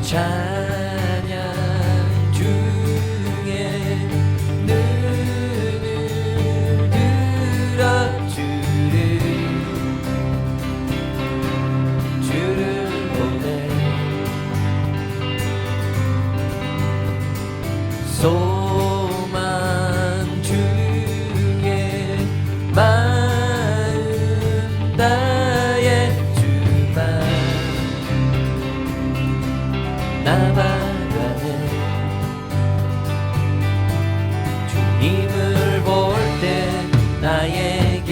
찬양 중에 눈을 들어 주를 보내 소망 중에 마음 다해 주만 나바라네 주님을 볼 때 나에게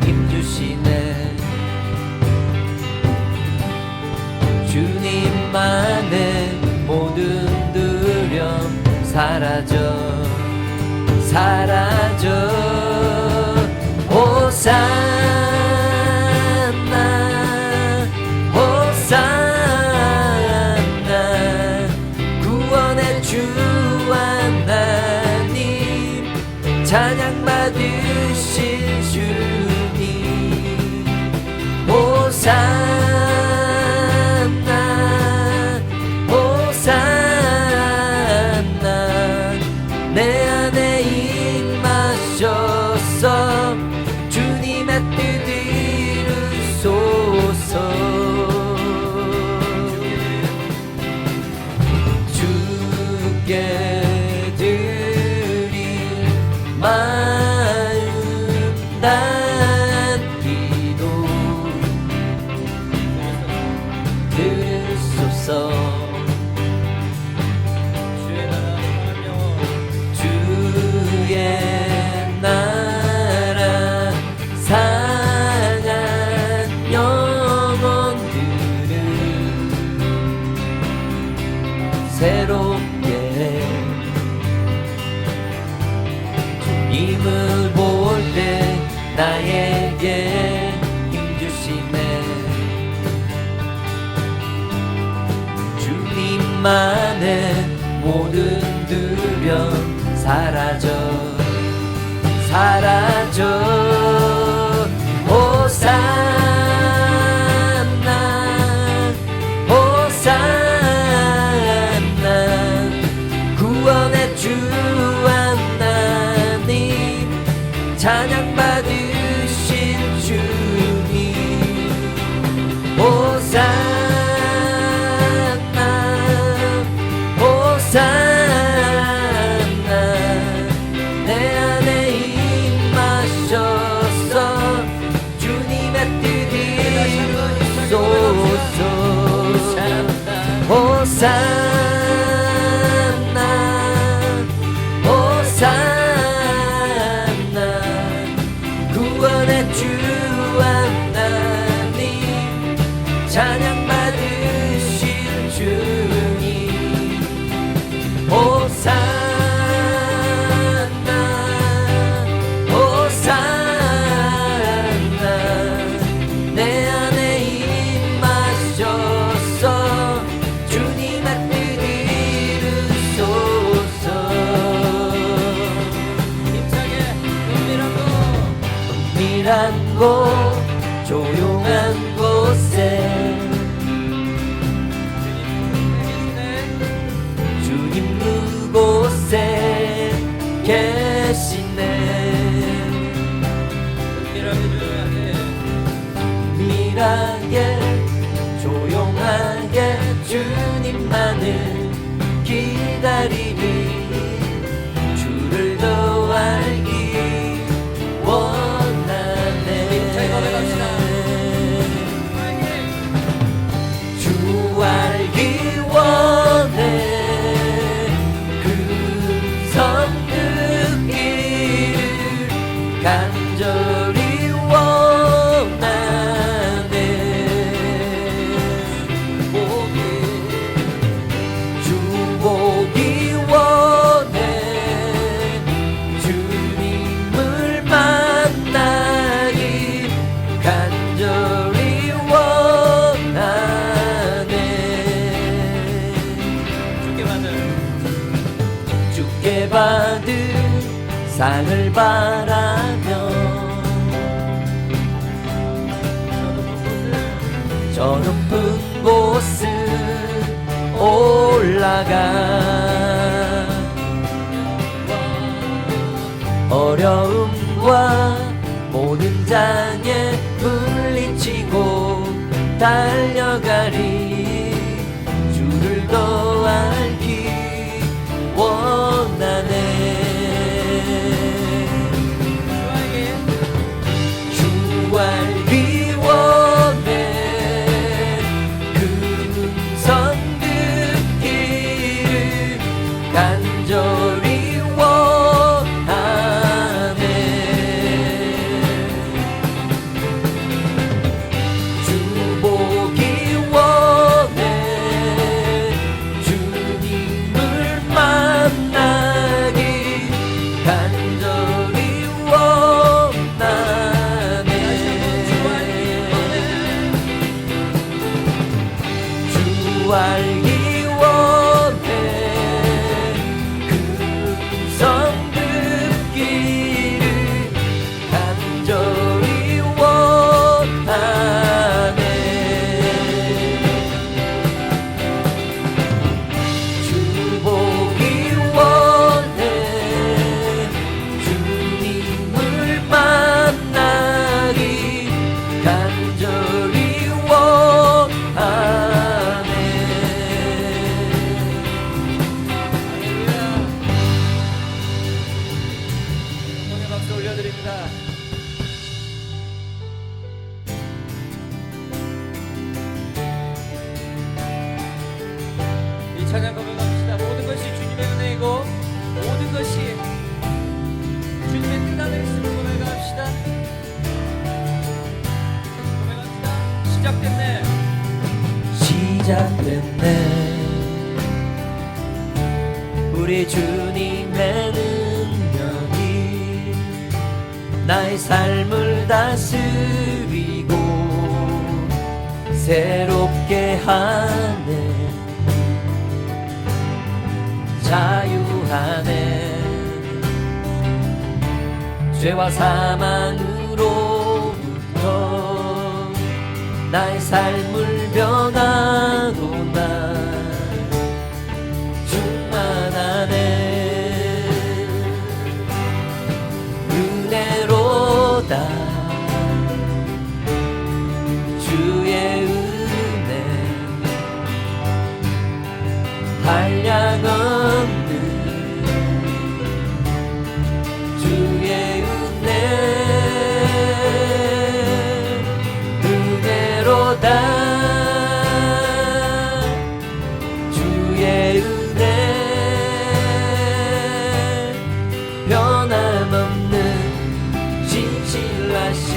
힘주시네 주님만의 모든 두려움 사라져 호산나 호산나 구원의 주 하나님 찬양 받으실 주님 호산나 호산나 내 안에 임하셔서 주님의 뜻 이루소서 주께 드릴 마음 다한 기도 들으소서 주의 나라 상한 영혼들을 새롭게 주님을 볼 때 나에게 힘주시네 주님만의 모든 두려움 사라져 호산나 호산나 구원의 주 하나님 찬양 받으실 주님 호산나 호산나 내 안에 임하셔서 주님의 뜻 이루소서 호산나 호산나 구원의 주 하나님 찬양 받으실 주님 호산나 호산나 내 안에 임하셔서 주님의 뜻 이루소서 힘차게 은밀한 곳 조용한 곳에 주님 그곳에 계시네 은밀하게 조용하게 주님만을 기다리리 주를 더 알기 원하네 주 알기 원해 그 섬듣기를 간절히 원하네 주 보기 원해 주님을 만나기 간절히 원하네 주께 받을 상을 바라며 저 높은 곳을 올라가 어려움과 모든 장애 물리치고 달려가리 주를 더 알기 원하네 주 알기 원해 그 음성 듣기를 간절히 원하네 주 보기 원해 주님을 만나기 간절히 원하네 주 알기 원해 그 음성 듣기를 간절히 원하네 주 보기 원해 주님을 만나기 간절히 원하네 손에 박수 올려드립니다. 이 찬양 고백합시다. 모든 것이 주님의 은혜이고 모든 것이 주님의 뜻 안에 있음을 고백합시다. 고백합시다. 시작됐네. 시작됐네 우리 주님의 능력이 나의 삶을 다스리고 새롭게 하네 자유하네 죄와 사망으로부터 나의 삶을 변하고 나 충만하네 은혜로다 주의 은혜 한량없는 주의 은혜 은혜로다 주의 은혜 변함없는 진실하신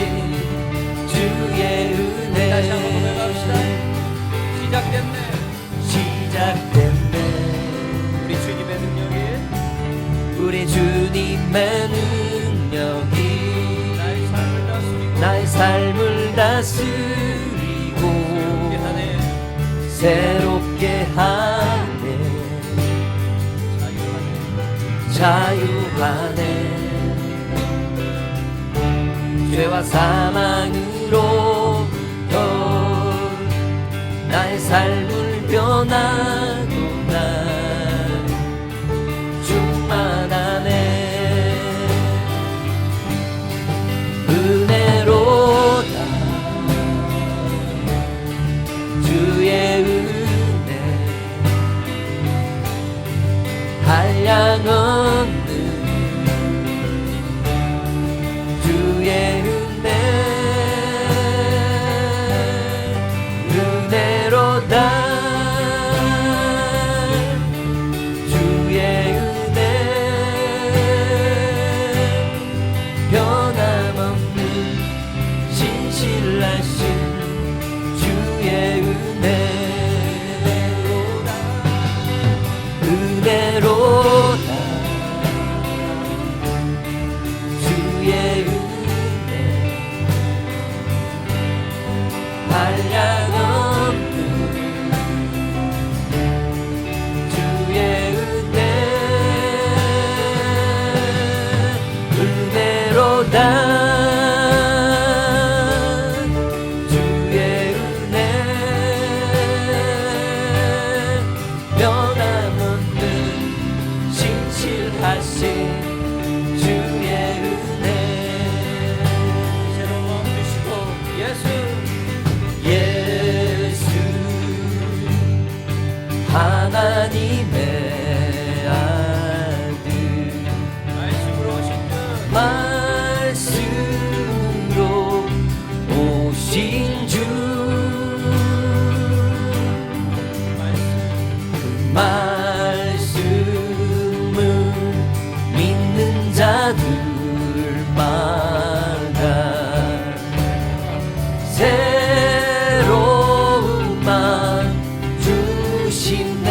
주의 은혜 다시 한번 고백합시다. 시작됐네. 시작됐네 우리 주님의 능력이 우리 주님의 능력이 나의 삶을 다스리고 나의 삶을 다스리고 새롭게 하네. 새롭게 하네 자유하네 죄와 사망으로부터 나의 삶을 변하고 나 충만하네 은혜로다 주의 은혜 한량없는 주의 은혜 은혜로다 주의 은혜 변함없는 신실하신 주의 은혜 은혜로다 하신 주의 은혜 새로운 마음 주시고 예수 하나님의 아들 말씀으로 오신 분 말씀으로 오신 주 말씀을 믿는 자들마다 새로운 맘 주시네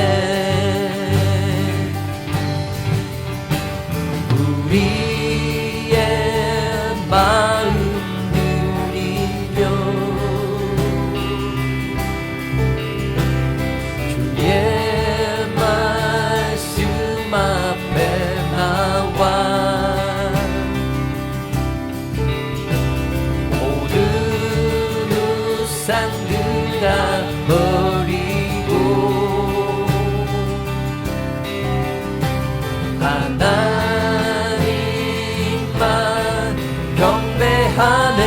우리의 마음 누리며 주의 말씀 앞에 나와 모든 우상들 다 버리고 하나님만 경배하네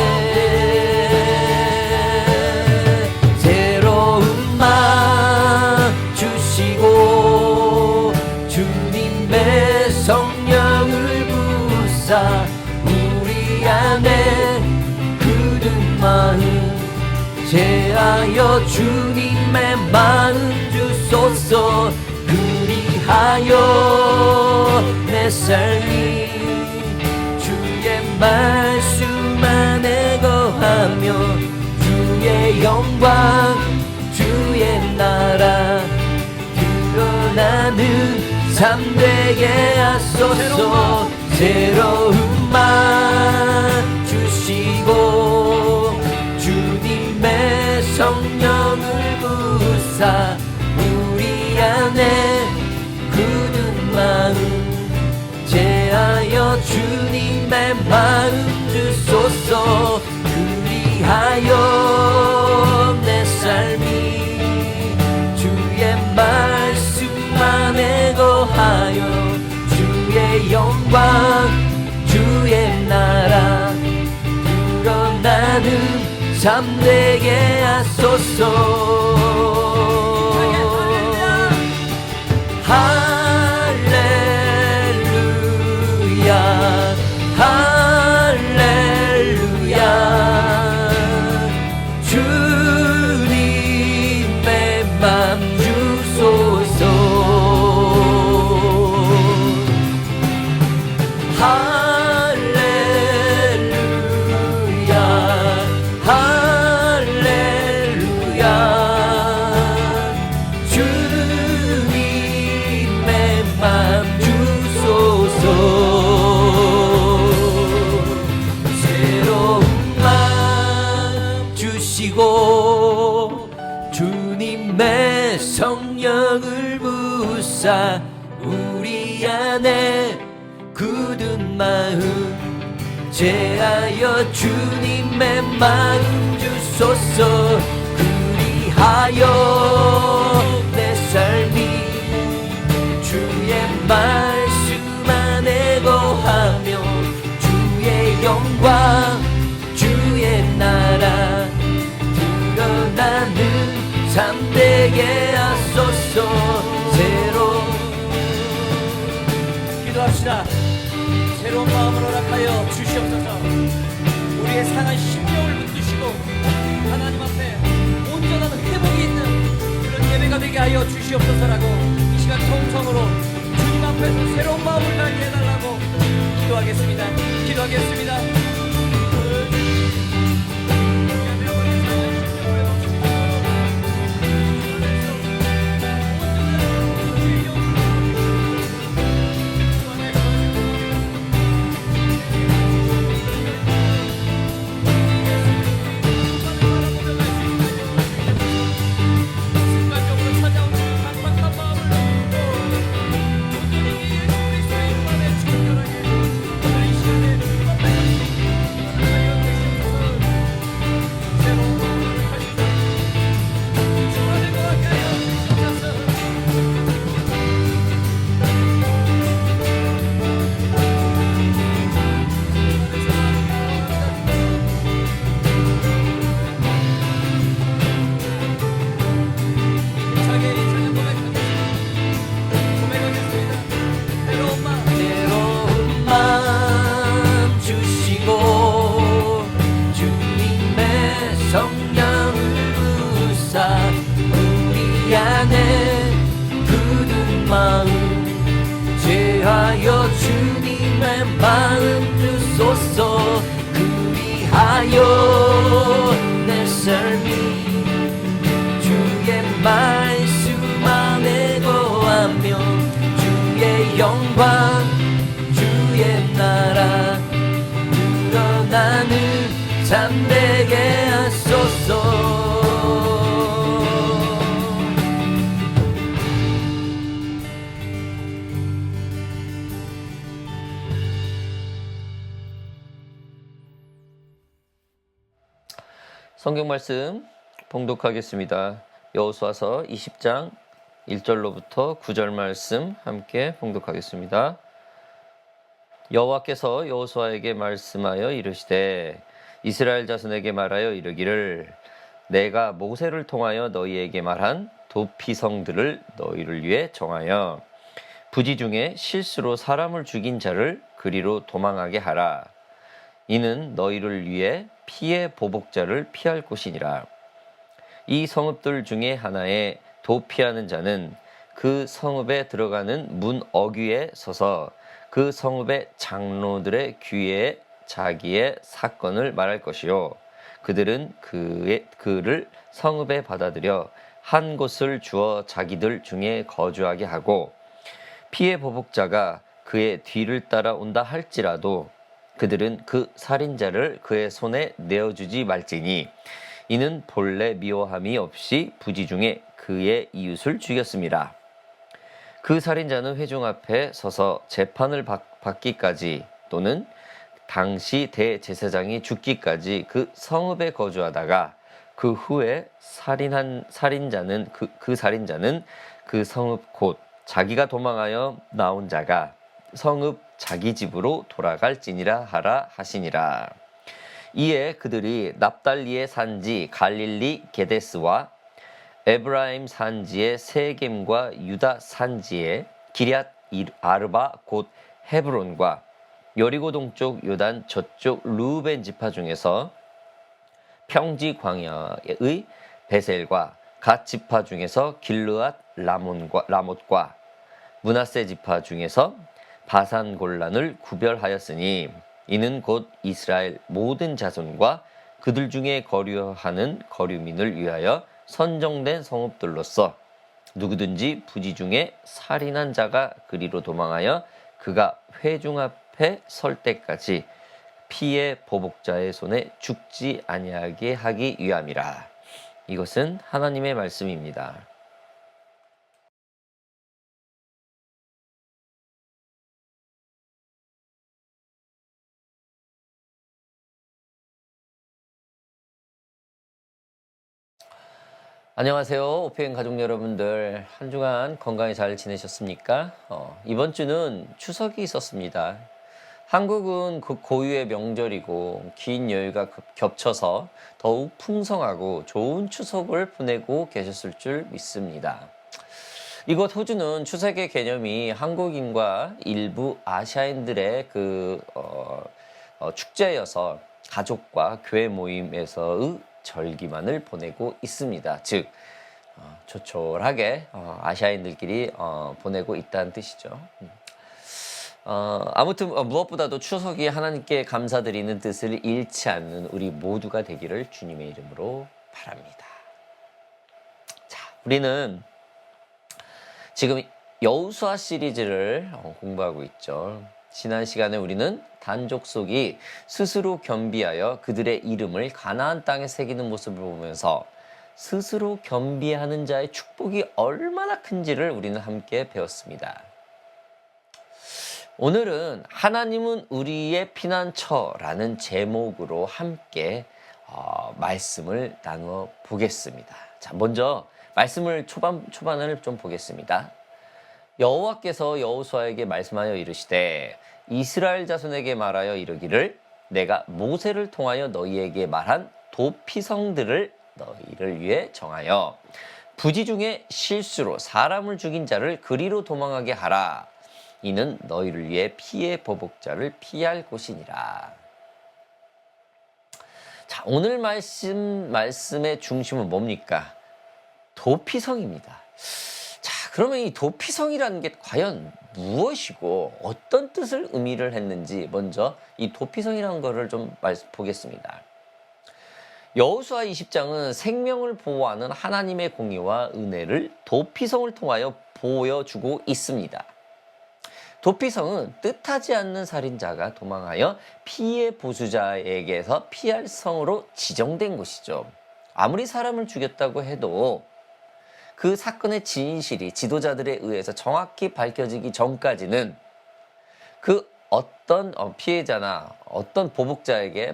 새로운 맘 주시고 주님의 성령을 부사 우리 안에 굳은 마음 제하여 주님의 마음 주소서 그리하여 내 삶이 주의 말씀 안에 거하며 주의 영광 주의 나라 드러나는 삶 되게 하소서 새로운 맘 주시고 주님의 성령을 부사 우리 안에 굳은 마음 제하여 주님의 마음 주소서 그리하여 내 삶이 주의 말씀 안에 거하여 주의 영광 주의 나라 드러나는 삶 되게 하소서 할렐루야 할렐루야 주님의 맘 주소서 할렐루야 할렐루야 주님의 맘 주소서 새로운 맘 주시고 주님의 성령을 부사 우리 안에 굳은 마음 제하여 주님의 마음 주소서 그리하여 내 삶이 주의 말씀 안에 거하며 주의 영광 주의 나라 드러나는 삶 되게 하소서 새로운 기도합시다. 새로운 마음을 허락하여 주시옵소서. 우리의 상한 심령을 붙드시고 하나님 앞에 온전한 회복이 있는 그런 예배가 되게 하여 주시옵소서라고 이 시간 통성으로 주님 앞에서 새로운 마음을 갖게 해달라고 기도하겠습니다. 기도하겠습니다. 주여 주님의 마음 주소서. 그리하여 내 삶이 주의 말씀 안에 거하며 주의 영광 주의 나라 드러나는 삶 되게 하소서. 성경 말씀 봉독하겠습니다. 여호수아서 20장 1절로부터 9절 말씀 함께 봉독하겠습니다. 여호와께서 여호수아에게 말씀하여 이르시되 이스라엘 자손에게 말하여 이르기를 내가 모세를 통하여 너희에게 말한 도피성들을 너희를 위해 정하여 부지 중에 실수로 사람을 죽인 자를 그리로 도망하게 하라. 이는 너희를 위해 피의 보복자를 피할 곳이니라. 이 성읍들 중에 하나에 도피하는 자는 그 성읍에 들어가는 문 어귀에 서서 그 성읍의 장로들의 귀에 자기의 사건을 말할 것이요 그들은 그를 성읍에 받아들여 한 곳을 주어 자기들 중에 거주하게 하고 피의 보복자가 그의 뒤를 따라온다 할지라도 그들은 그 살인자를 그의 손에 내어주지 말지니 이는 본래 미워함이 없이 부지 중에 그의 이웃을 죽였습니다. 그 살인자는 회중 앞에 서서 재판을 받기까지 또는 당시 대제사장이 죽기까지 그 성읍에 거주하다가 그 후에 살인자는 그 성읍 곧 자기가 도망하여 나온 자가 성읍 자기 집으로 돌아갈지니라 하라 하시니라. 이에 그들이 납달리의 산지 갈릴리 게데스와 에브라임 산지의 세겜과 유다 산지의 기럇 아르바 곧 헤브론과 여리고 동쪽 요단 저쪽 르우벤 지파 중에서 평지 광야의 베셀과 갓 지파 중에서 길르앗 라못과 므낫세 지파 중에서 바산 골란을 구별하였으니 이는 곧 이스라엘 모든 자손과 그들 중에 거류하는 거류민을 위하여 선정된 성읍들로서 누구든지 부지 중에 살인한 자가 그리로 도망하여 그가 회중 앞에 설 때까지 피의 보복자의 손에 죽지 아니하게 하기 위함이라. 이것은 하나님의 말씀입니다. 안녕하세요. 오펜 가족 여러분들, 한 주간 건강히 잘 지내셨습니까? 이번 주는 추석이 있었습니다. 한국은 그 고유의 명절이고 긴 여유가 겹쳐서 더욱 풍성하고 좋은 추석을 보내고 계셨을 줄 믿습니다. 이곳 호주는 추석의 개념이 한국인과 일부 아시아인들의 축제여서 가족과 교회 모임에서의 절기만을 보내고 있습니다. 즉 조촐하게 아시아인들끼리 보내고 있다는 뜻이죠. 아무튼 무엇보다도 추석이 하나님께 감사드리는 뜻을 잃지 않는 우리 모두가 되기를 주님의 이름으로 바랍니다. 자, 우리는 지금 여호수아 시리즈를 공부하고 있죠. 지난 시간에 우리는 단족속이 스스로 겸비하여 그들의 이름을 가나안 땅에 새기는 모습을 보면서 스스로 겸비하는 자의 축복이 얼마나 큰지를 우리는 함께 배웠습니다. 오늘은 하나님은 우리의 피난처라는 제목으로 함께 말씀을 나누어 보겠습니다. 자, 먼저 말씀을 초반을 좀 보겠습니다. 여호와께서 여호수아에게 말씀하여 이르시되 이스라엘 자손에게 말하여 이르기를 내가 모세를 통하여 너희에게 말한 도피성들을 너희를 위해 정하여 부지 중에 실수로 사람을 죽인 자를 그리로 도망하게 하라. 이는 너희를 위해 피의 보복자를 피할 곳이니라. 자, 오늘 말씀의 중심은 뭡니까? 도피성입니다. 자, 그러면 이 도피성이라는 게 과연 무엇이고 어떤 뜻을 의미를 했는지 먼저 이 도피성이라는 거를 좀 보겠습니다. 여호수아 20장은 생명을 보호하는 하나님의 공의와 은혜를 도피성을 통하여 보여주고 있습니다. 도피성은 뜻하지 않는 살인자가 도망하여 피해 보수자에게서 피할 성으로 지정된 곳이죠. 아무리 사람을 죽였다고 해도 그 사건의 진실이 지도자들에 의해서 정확히 밝혀지기 전까지는 그 어떤 피해자나 어떤 보복자에게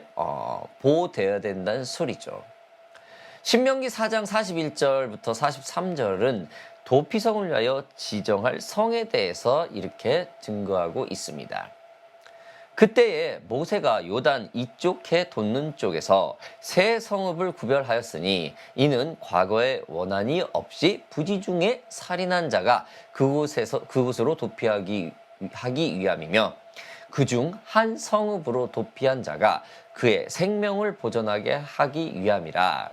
보호되어야 된다는 소리죠. 신명기 4장 41절부터 43절은 도피성을 위하여 지정할 성에 대해서 이렇게 증거하고 있습니다. 그때에 모세가 요단 이쪽 해 돋는 쪽에서 세 성읍을 구별하였으니 이는 과거에 원한이 없이 부지 중에 살인한 자가 그곳으로 도피하기 위함이며 그중 한 성읍으로 도피한 자가 그의 생명을 보존하게 하기 위함이라.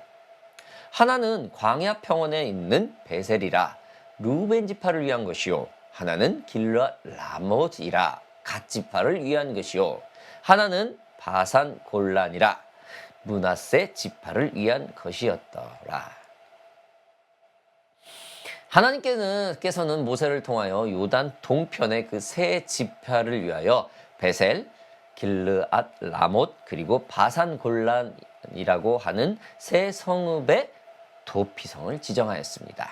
하나는 광야 평원에 있는 베셀이라 루벤 지파를 위한 것이요 하나는 길르앗 라못이라 갓 지파를 위한 것이요 하나는 바산 골란이라 므낫세 지파를 위한 것이었더라. 하나님께서는 모세를 통하여 요단 동편의 그 세 지파를 위하여 베셀, 길르앗 라못 그리고 바산 골란이라고 하는 세 성읍의 도피성을 지정하였습니다.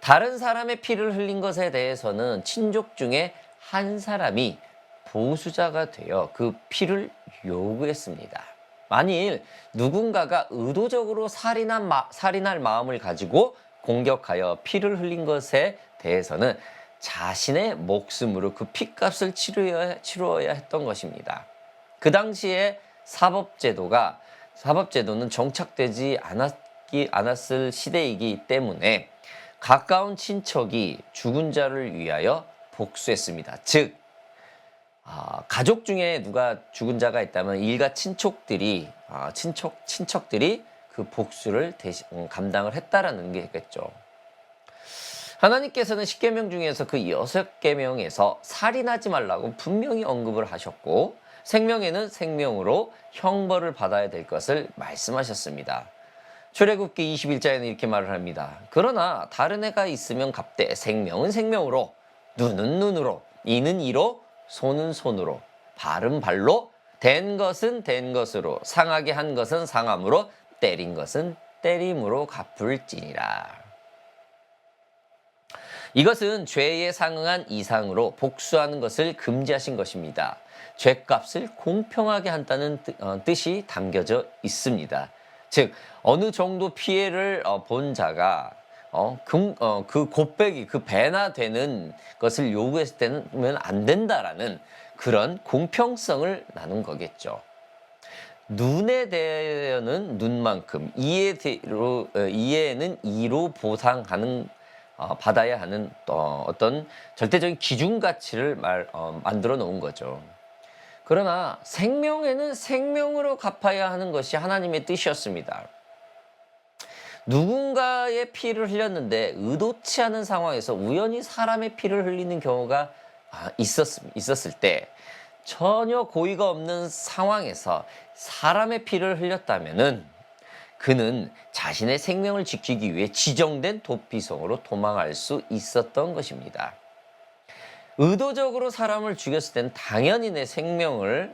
다른 사람의 피를 흘린 것에 대해서는 친족 중에 한 사람이 보수자가 되어 그 피를 요구했습니다. 만일 누군가가 의도적으로 살인할 마음을 가지고 공격하여 피를 흘린 것에 대해서는 자신의 목숨으로 그 피값을 치루어야 했던 것입니다. 그 당시에 사법제도는 정착되지 않았을 시대이기 때문에 가까운 친척이 죽은 자를 위하여 복수했습니다. 즉 가족 중에 누가 죽은 자가 있다면 일가 친척들이 그 복수를 감당을 했다라는 게겠죠. 하나님께서는 10계명 중에서 그 6계명에서 살인하지 말라고 분명히 언급을 하셨고 생명에는 생명으로 형벌을 받아야 될 것을 말씀하셨습니다. 출애굽기 21장에는 이렇게 말을 합니다. 그러나 다른 애가 있으면 갑되 생명은 생명으로 눈은 눈으로 이는 이로 손은 손으로 발은 발로 된 것은 된 것으로 상하게 한 것은 상함으로 때린 것은 때림으로 갚을지니라. 이것은 죄에 상응한 이상으로 복수하는 것을 금지하신 것입니다. 죄값을 공평하게 한다는 뜻이 담겨져 있습니다. 즉 어느 정도 피해를 본 자가 그 곱빼기 그 배나 되는 것을 요구했을 때는 안 된다라는 그런 공평성을 나눈 거겠죠. 눈에 대해서는 눈만큼 이해에는 이로 보상하는 받아야 하는 어떤 절대적인 기준 가치를 만들어 놓은 거죠. 그러나 생명에는 생명으로 갚아야 하는 것이 하나님의 뜻이었습니다. 누군가의 피를 흘렸는데 의도치 않은 상황에서 우연히 사람의 피를 흘리는 경우가 있었을 때 전혀 고의가 없는 상황에서 사람의 피를 흘렸다면은 그는 자신의 생명을 지키기 위해 지정된 도피성으로 도망할 수 있었던 것입니다. 의도적으로 사람을 죽였을 때는 당연히 내 생명을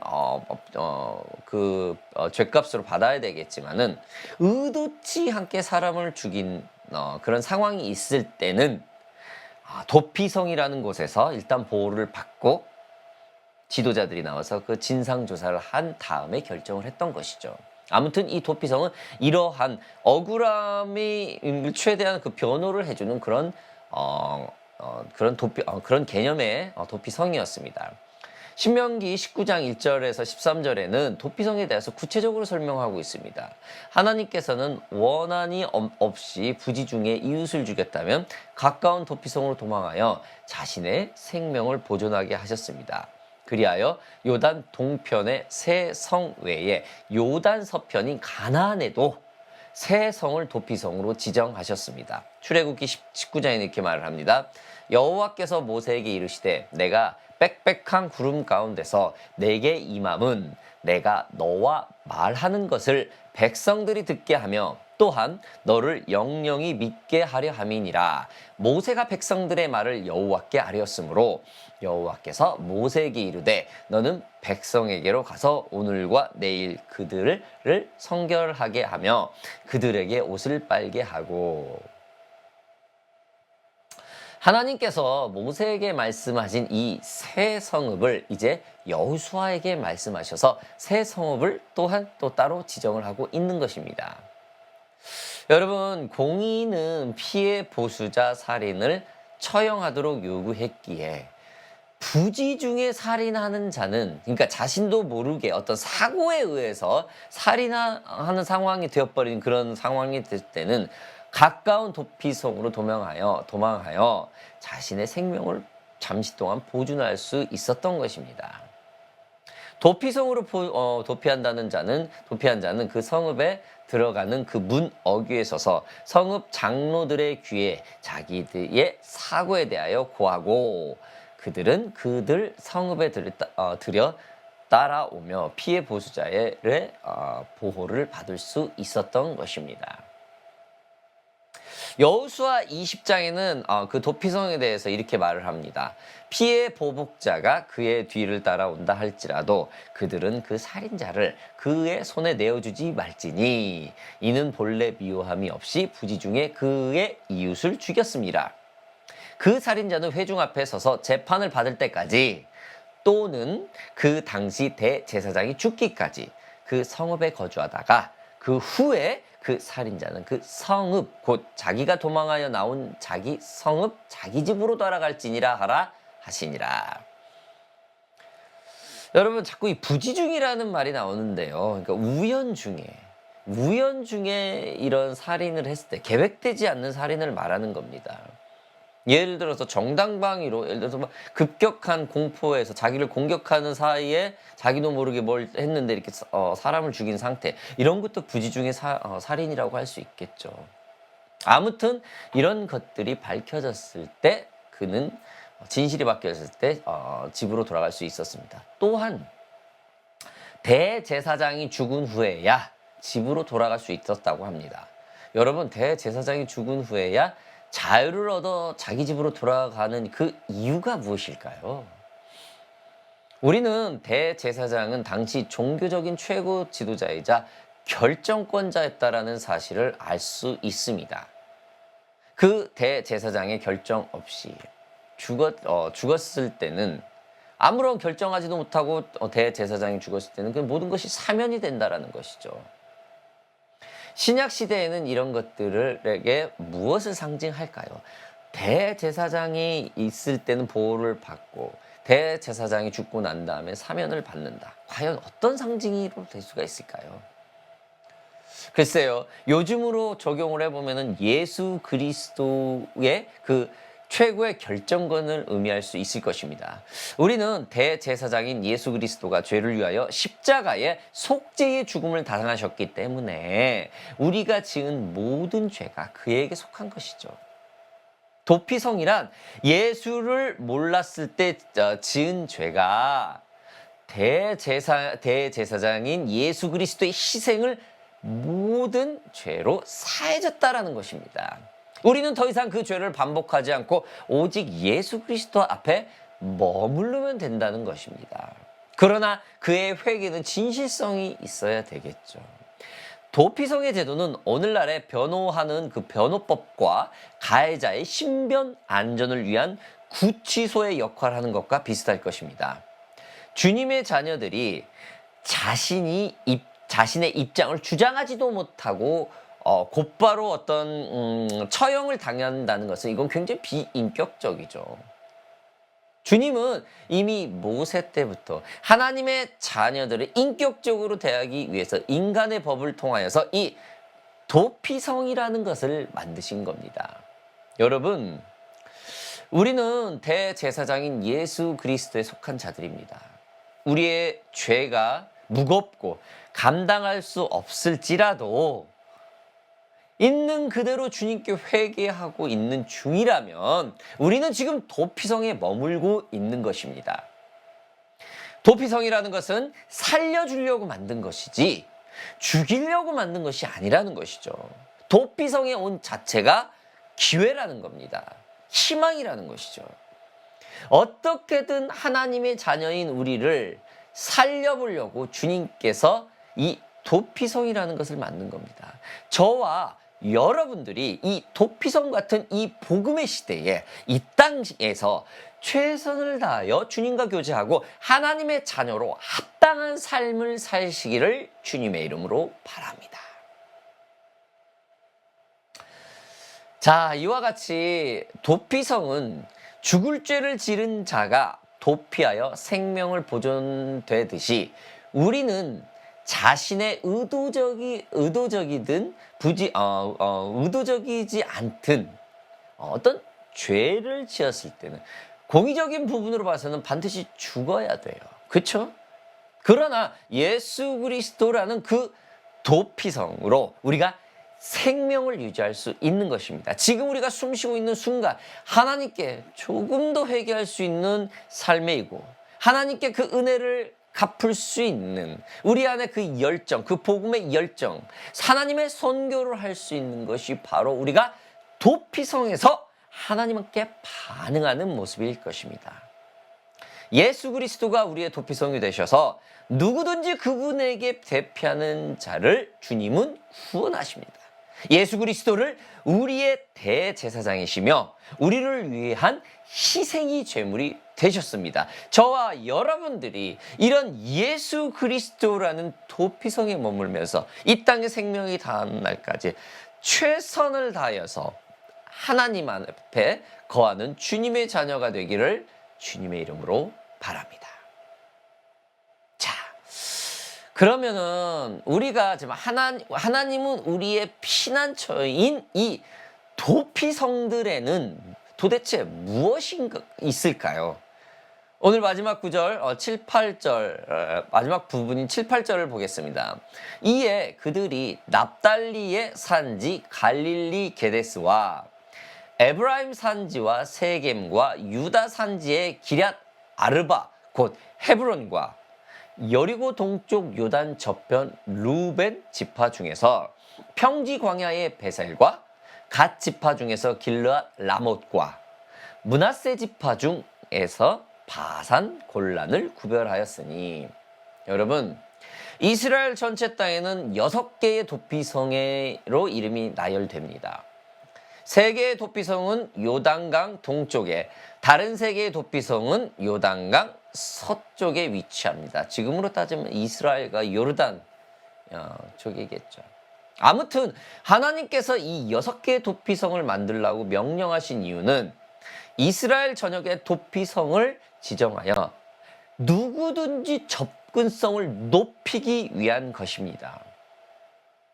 죄값으로 받아야 되겠지만은 의도치 않게 사람을 죽인 그런 상황이 있을 때는 도피성이라는 곳에서 일단 보호를 받고 지도자들이 나와서 그 진상 조사를 한 다음에 결정을 했던 것이죠. 아무튼 이 도피성은 이러한 억울함이 최대한 그 변호를 해주는 그런 그런 개념의 도피성이었습니다. 신명기 19장 1절에서 13절에는 도피성에 대해서 구체적으로 설명하고 있습니다. 하나님께서는 원한이 없이 부지 중에 이웃을 죽였다면 가까운 도피성으로 도망하여 자신의 생명을 보존하게 하셨습니다. 그리하여 요단 동편의 세 성 외에 요단 서편인 가나안에도 세 성을 도피성으로 지정하셨습니다. 출애굽기 19장에 이렇게 말을 합니다. 여호와께서 모세에게 이르시되 내가 빽빽한 구름 가운데서 내게 임함은 내가 너와 말하는 것을 백성들이 듣게 하며 또한 너를 영영히 믿게 하려 함이니라. 모세가 백성들의 말을 여호와께 아뢰었으므로 여호와께서 모세에게 이르되 너는 백성에게로 가서 오늘과 내일 그들을 성결하게 하며 그들에게 옷을 빨게 하고. 하나님께서 모세에게 말씀하신 이 새 성읍을 이제 여호수아에게 말씀하셔서 새 성읍을 또한 또 따로 지정을 하고 있는 것입니다. 여러분, 공의는 피해 보수자 살인을 처형하도록 요구했기에 부지 중에 살인하는 자는, 그러니까 자신도 모르게 어떤 사고에 의해서 살인하는 상황이 되어버린 그런 상황이 될 때는 가까운 도피성으로 도망하여 자신의 생명을 잠시 동안 보존할 수 있었던 것입니다. 도피성으로 도피한 자는 그 성읍에 들어가는 그 문 어귀에 서서 성읍 장로들의 귀에 자기들의 사고에 대하여 고하고 그들은 그들 성읍에 들여 따라오며 피해 보수자의 보호를 받을 수 있었던 것입니다. 여호수아 20장에는 그 도피성에 대해서 이렇게 말을 합니다. 피해 보복자가 그의 뒤를 따라온다 할지라도 그들은 그 살인자를 그의 손에 내어주지 말지니 이는 본래 미워함이 없이 부지 중에 그의 이웃을 죽였습니다. 그 살인자는 회중 앞에 서서 재판을 받을 때까지 또는 그 당시 대제사장이 죽기까지 그 성읍에 거주하다가 그 후에 그 살인자는 그 성읍 곧 자기가 도망하여 나온 자기 성읍 자기 집으로 돌아갈지니라 하라 하시니라. 여러분, 자꾸 이 부지중이라는 말이 나오는데요. 그러니까 우연 중에 이런 살인을 했을 때 계획되지 않는 살인을 말하는 겁니다. 예를 들어서 정당방위로, 예를 들어서 막 급격한 공포에서 자기를 공격하는 사이에 자기도 모르게 뭘 했는데 이렇게 사람을 죽인 상태, 이런 것도 부지중의 살인이라고 할 수 있겠죠. 아무튼 이런 것들이 밝혀졌을 때 그는 진실이 밝혀졌을 때 집으로 돌아갈 수 있었습니다. 또한 대제사장이 죽은 후에야 집으로 돌아갈 수 있었다고 합니다. 여러분, 대제사장이 죽은 후에야 자유를 얻어 자기 집으로 돌아가는 그 이유가 무엇일까요? 우리는 대제사장은 당시 종교적인 최고 지도자이자 결정권자였다라는 사실을 알 수 있습니다. 그 대제사장의 결정 없이 죽었을 때는, 아무런 결정하지도 못하고 대제사장이 죽었을 때는 그 모든 것이 사면이 된다라는 것이죠. 신약 시대에는 이런 것들에게 무엇을 상징할까요? 대제사장이 있을 때는 보호를 받고 대제사장이 죽고 난 다음에 사면을 받는다. 과연 어떤 상징으로 될 수가 있을까요? 글쎄요, 요즘으로 적용을 해보면은 예수 그리스도의 그 최고의 결정권을 의미할 수 있을 것입니다. 우리는 대제사장인 예수 그리스도가 죄를 위하여 십자가에 속죄의 죽음을 당하셨기 때문에 우리가 지은 모든 죄가 그에게 속한 것이죠. 도피성이란 예수를 몰랐을 때 지은 죄가 대제사장인 예수 그리스도의 희생을 모든 죄로 사해졌다라는 것입니다. 우리는 더 이상 그 죄를 반복하지 않고 오직 예수 그리스도 앞에 머무르면 된다는 것입니다. 그러나 그의 회개는 진실성이 있어야 되겠죠. 도피성의 제도는 오늘날의 변호하는 그 변호법과 가해자의 신변 안전을 위한 구치소의 역할을 하는 것과 비슷할 것입니다. 주님의 자녀들이 자신의 입장을 주장하지도 못하고 곧바로 어떤 처형을 당한다는 것은 이건 굉장히 비인격적이죠. 주님은 이미 모세 때부터 하나님의 자녀들을 인격적으로 대하기 위해서 인간의 법을 통하여서 이 도피성이라는 것을 만드신 겁니다. 여러분, 우리는 대제사장인 예수 그리스도에 속한 자들입니다. 우리의 죄가 무겁고 감당할 수 없을지라도 있는 그대로 주님께 회개하고 있는 중이라면 우리는 지금 도피성에 머물고 있는 것입니다. 도피성이라는 것은 살려주려고 만든 것이지 죽이려고 만든 것이 아니라는 것이죠. 도피성에 온 자체가 기회라는 겁니다. 희망이라는 것이죠. 어떻게든 하나님의 자녀인 우리를 살려보려고 주님께서 이 도피성이라는 것을 만든 겁니다. 저와 여러분들이 이 도피성 같은 이 복음의 시대에 이 땅에서 최선을 다하여 주님과 교제하고 하나님의 자녀로 합당한 삶을 사시기를 주님의 이름으로 바랍니다. 자, 이와 같이 도피성은 죽을 죄를 지른 자가 도피하여 생명을 보존되듯이 우리는 자신의 의도적이든 의도적이지 않든 어떤 죄를 지었을 때는 공의적인 부분으로 봐서는 반드시 죽어야 돼요. 그렇죠? 그러나 예수 그리스도라는 그 도피성으로 우리가 생명을 유지할 수 있는 것입니다. 지금 우리가 숨쉬고 있는 순간 하나님께 조금 더 회개할 수 있는 삶이고 하나님께 그 은혜를 갚을 수 있는 우리 안에 그 열정, 그 복음의 열정, 하나님의 선교를 할 수 있는 것이 바로 우리가 도피성에서 하나님께 반응하는 모습일 것입니다. 예수 그리스도가 우리의 도피성이 되셔서 누구든지 그분에게 대피하는 자를 주님은 구원하십니다. 예수 그리스도를 우리의 대제사장이시며 우리를 위한 희생이 제물이 되셨습니다. 저와 여러분들이 이런 예수 그리스도라는 도피성에 머물면서 이 땅의 생명이 다하는 날까지 최선을 다하여서 하나님 앞에 거하는 주님의 자녀가 되기를 주님의 이름으로 바랍니다. 자, 그러면은 우리가 지금 하나님은 우리의 피난처인 이 도피성들에는 도대체 무엇이 있을까요? 오늘 마지막 구절 7, 8절 마지막 부분인 7, 8절을 보겠습니다. 이에 그들이 납달리의 산지 갈릴리 게데스와 에브라임 산지와 세겜과 유다 산지의 기럇 아르바 곧 헤브론과 여리고 동쪽 요단 저편 루벤 지파 중에서 평지 광야의 베셀과 갓 지파 중에서 길르앗 라못과 므낫세 지파 중에서 바산 골란을 구별하였으니, 여러분 이스라엘 전체 땅에는 6개의 도피성으로 이름이 나열됩니다. 3개의 도피성은 요단강 동쪽에, 다른 3개의 도피성은 요단강 서쪽에 위치합니다. 지금으로 따지면 이스라엘과 요르단 쪽이겠죠. 아무튼 하나님께서 이 6개의 도피성을 만들라고 명령하신 이유는 이스라엘 전역의 도피성을 지정하여 누구든지 접근성을 높이기 위한 것입니다.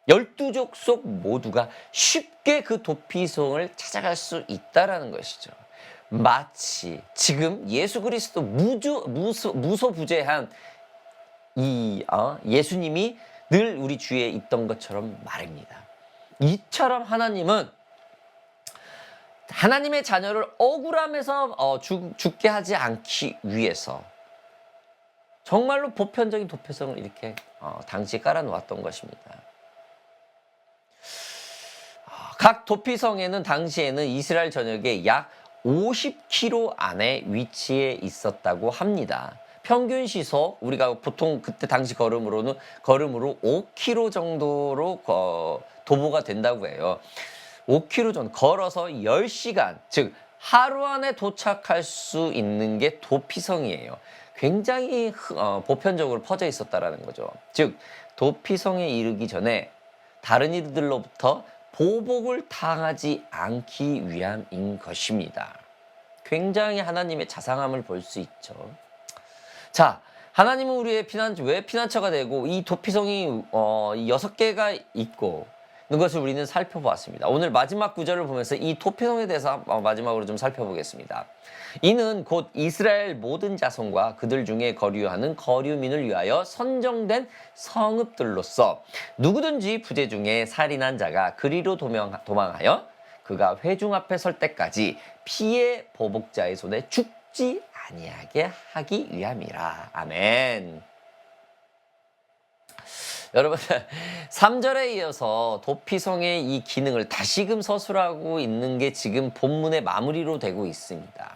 12족속 모두가 쉽게 그 도피성을 찾아갈 수 있다라는 것이죠. 마치 지금 예수 그리스도 무소부재한 예수님이 늘 우리 주위에 있던 것처럼 말입니다. 이처럼 하나님은 하나님의 자녀를 억울함에서 죽게 하지 않기 위해서 정말로 보편적인 도피성을 이렇게 당시에 깔아놓았던 것입니다. 각 도피성에는 당시에는 이스라엘 전역에 약 50km 안에 위치해 있었다고 합니다. 평균 시속 우리가 보통 그때 당시 걸음으로 5km 정도로 도보가 된다고 해요. 5km 정도 걸어서 10시간, 즉 하루 안에 도착할 수 있는 게 도피성이에요. 굉장히 보편적으로 퍼져 있었다라는 거죠. 즉 도피성에 이르기 전에 다른 이들로부터 보복을 당하지 않기 위함인 것입니다. 굉장히 하나님의 자상함을 볼 수 있죠. 자, 하나님은 우리의 왜 피난처가 되고 이 도피성이 6개가 있고 것을 우리는 살펴보았습니다. 오늘 마지막 구절을 보면서 이 도피성에 대해서 마지막으로 좀 살펴보겠습니다. 이는 곧 이스라엘 모든 자손과 그들 중에 거류하는 거류민을 위하여 선정된 성읍들로서 누구든지 부재 중에 살인한 자가 그리로 도망하여 그가 회중 앞에 설 때까지 피해 보복자의 손에 죽지 아니하게 하기 위함이라. 아멘. 여러분 3절에 이어서 도피성의 이 기능을 다시금 서술하고 있는 게 지금 본문의 마무리로 되고 있습니다.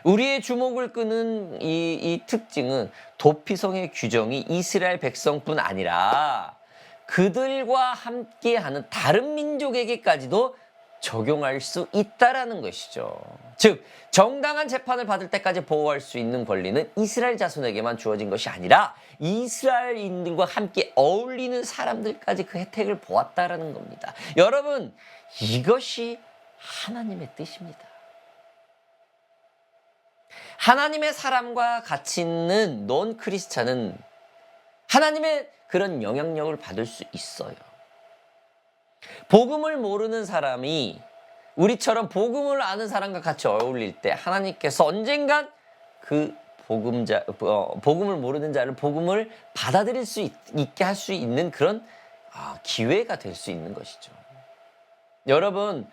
우리의 주목을 끄는 이 특징은 도피성의 규정이 이스라엘 백성뿐 아니라 그들과 함께하는 다른 민족에게까지도 적용할 수 있다라는 것이죠. 즉 정당한 재판을 받을 때까지 보호할 수 있는 권리는 이스라엘 자손에게만 주어진 것이 아니라 이스라엘인들과 함께 어울리는 사람들까지 그 혜택을 보았다라는 겁니다. 여러분, 이것이 하나님의 뜻입니다. 하나님의 사람과 같이 있는 넌 크리스찬은 하나님의 그런 영향력을 받을 수 있어요. 복음을 모르는 사람이 우리처럼 복음을 아는 사람과 같이 어울릴 때 하나님께서 언젠간 그 복음을 모르는 자를 복음을 받아들일 수 있게 할 수 있는 그런 기회가 될 수 있는 것이죠. 여러분,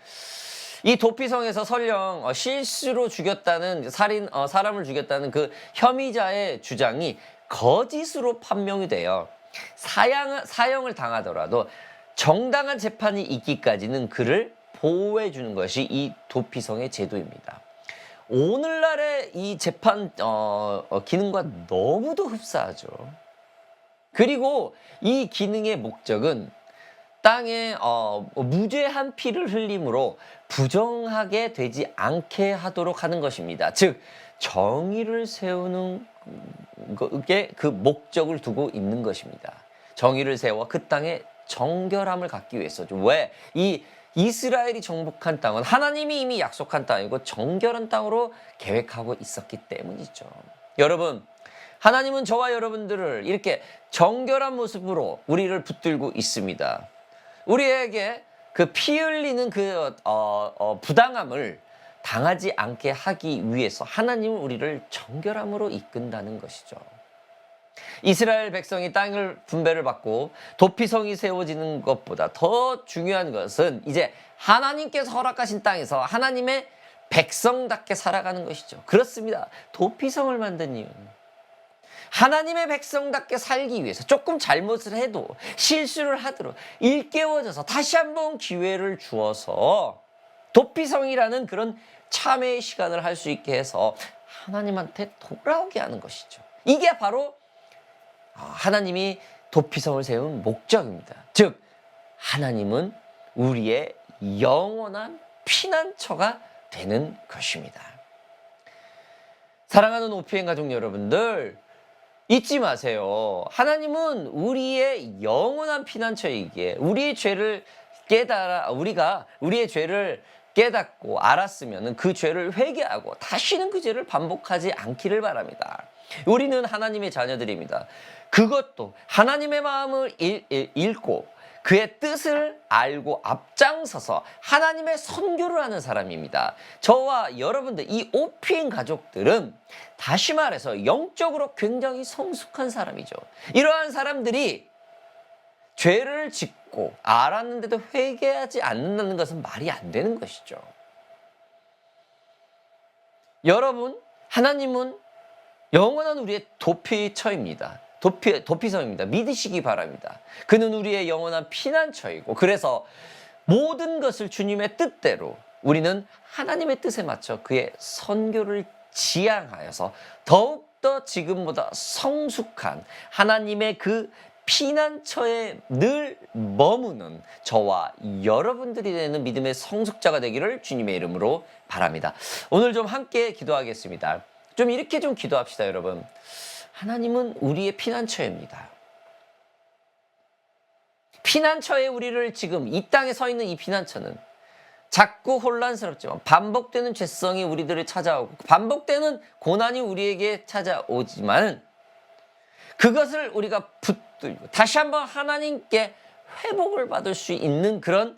이 도피성에서 설령 실수로 죽였다는 사람을 죽였다는 그 혐의자의 주장이 거짓으로 판명이 되어 사형을 당하더라도 정당한 재판이 있기까지는 그를 보호해 주는 것이 이 도피성의 제도입니다. 오늘날의 이 재판 기능과 너무도 흡사하죠. 그리고 이 기능의 목적은 땅에 무죄한 피를 흘림으로 부정하게 되지 않게 하도록 하는 것입니다. 즉 정의를 세우는 게 그 목적을 두고 있는 것입니다. 정의를 세워 그 땅에 정결함을 갖기 위해서죠. 왜? 이 이스라엘이 정복한 땅은 하나님이 이미 약속한 땅이고 정결한 땅으로 계획하고 있었기 때문이죠. 여러분, 하나님은 저와 여러분들을 이렇게 정결한 모습으로 우리를 붙들고 있습니다. 우리에게 그 피 흘리는 그 부당함을 당하지 않게 하기 위해서 하나님은 우리를 정결함으로 이끈다는 것이죠. 이스라엘 백성이 땅을 분배를 받고 도피성이 세워지는 것보다 더 중요한 것은 이제 하나님께서 허락하신 땅에서 하나님의 백성답게 살아가는 것이죠. 그렇습니다. 도피성을 만든 이유는 하나님의 백성답게 살기 위해서 조금 잘못을 해도 실수를 하도록 일깨워져서 다시 한번 기회를 주어서 도피성이라는 그런 참회의 시간을 할 수 있게 해서 하나님한테 돌아오게 하는 것이죠. 이게 바로 하나님이 도피성을 세운 목적입니다. 즉 하나님은 우리의 영원한 피난처가 되는 것입니다. 사랑하는 오피엔 가족 여러분들, 잊지 마세요. 하나님은 우리의 영원한 피난처이기에 우리의 죄를 우리가 우리의 죄를 깨닫고 알았으면 그 죄를 회개하고 다시는 그 죄를 반복하지 않기를 바랍니다. 우리는 하나님의 자녀들입니다. 그것도 하나님의 마음을 읽고 그의 뜻을 알고 앞장서서 하나님의 선교를 하는 사람입니다. 저와 여러분들, 이 오피엔 가족들은 다시 말해서 영적으로 굉장히 성숙한 사람이죠. 이러한 사람들이 죄를 짓고 알았는데도 회개하지 않는다는 것은 말이 안 되는 것이죠. 여러분, 하나님은 영원한 우리의 도피처입니다. 도피성입니다. 믿으시기 바랍니다. 그는 우리의 영원한 피난처이고, 그래서 모든 것을 주님의 뜻대로 우리는 하나님의 뜻에 맞춰 그의 선교를 지향하여서 더욱더 지금보다 성숙한 하나님의 그 피난처에 늘 머무는 저와 여러분들이 되는 믿음의 성숙자가 되기를 주님의 이름으로 바랍니다. 오늘 좀 함께 기도하겠습니다. 좀 이렇게 좀 기도합시다, 여러분. 하나님은 우리의 피난처입니다. 피난처에 우리를 지금 이 땅에 서 있는 이 피난처는 자꾸 혼란스럽지만 반복되는 죄성이 우리들을 찾아오고 반복되는 고난이 우리에게 찾아오지만 그것을 우리가 붙들고 다시 한번 하나님께 회복을 받을 수 있는 그런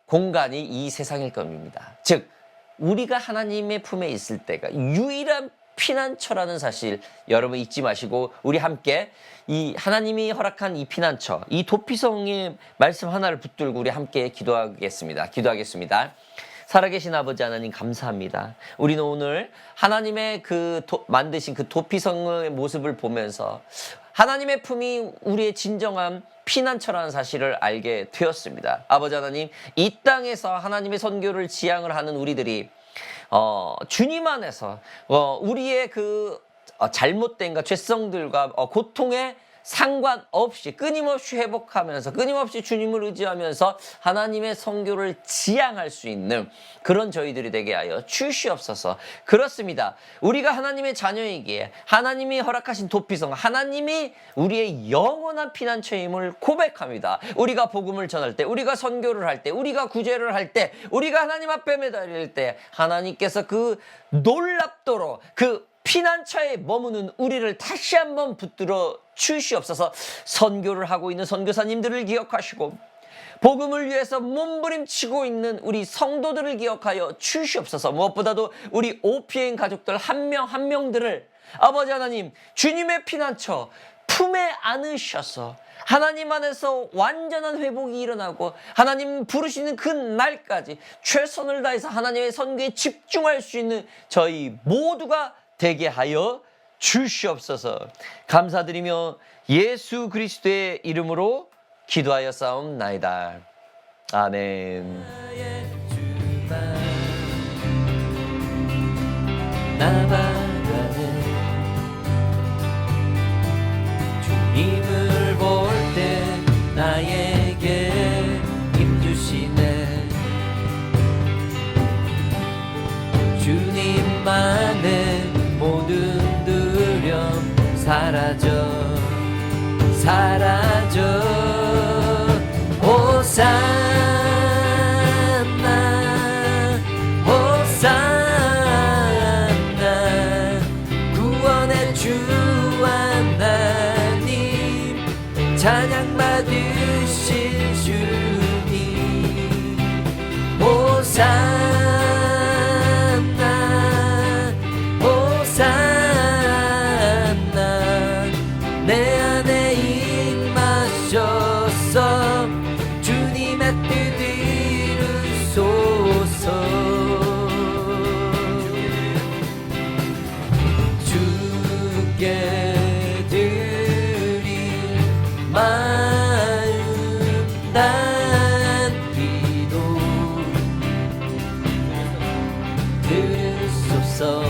공간이 이 세상일 겁니다. 즉 우리가 하나님의 품에 있을 때가 유일한 피난처라는 사실 여러분 잊지 마시고 우리 함께 이 하나님이 허락한 이 피난처, 이 도피성의 말씀 하나를 붙들고 우리 함께 기도하겠습니다. 살아계신 아버지 하나님 감사합니다. 우리는 오늘 하나님의 만드신 그 도피성의 모습을 보면서 하나님의 품이 우리의 진정한 피난처라는 사실을 알게 되었습니다. 아버지 하나님, 이 땅에서 하나님의 선교를 지향을 하는 우리들이 주님 안에서 우리의 잘못된과 죄성들과 고통에 상관없이 끊임없이 회복하면서 끊임없이 주님을 의지하면서 하나님의 선교를 지향할 수 있는 그런 저희들이 되게 하여 주시옵소서. 그렇습니다. 우리가 하나님의 자녀이기에 하나님이 허락하신 도피성, 하나님이 우리의 영원한 피난처임을 고백합니다. 우리가 복음을 전할 때, 우리가 선교를 할 때, 우리가 구제를 할 때, 우리가 하나님 앞에 매달릴 때 하나님께서 그 놀랍도록 피난처에 머무는 우리를 다시 한번 붙들어 주시옵소서. 선교를 하고 있는 선교사님들을 기억하시고 복음을 위해서 몸부림치고 있는 우리 성도들을 기억하여 주시옵소서. 무엇보다도 우리 OPN 가족들 한 명 한 명들을 아버지 하나님 주님의 피난처 품에 안으셔서 하나님 안에서 완전한 회복이 일어나고 하나님 부르시는 그 날까지 최선을 다해서 하나님의 선교에 집중할 수 있는 저희 모두가 되게 하여 주시옵소서. 감사드리며 예수 그리스도의 이름으로 기도하여 싸움나이다. 아멘. 주님을 볼 때 나에게 힘주시네. 주님만의 모든 두려움 사라져 호산나 호산나 구원의 주 하나님 찬양 받으실 주님 호산나 호산나 내 안에 임하셔서 주님의 뜻 이루소서. 주께 드릴 마음 담기도 들으소서.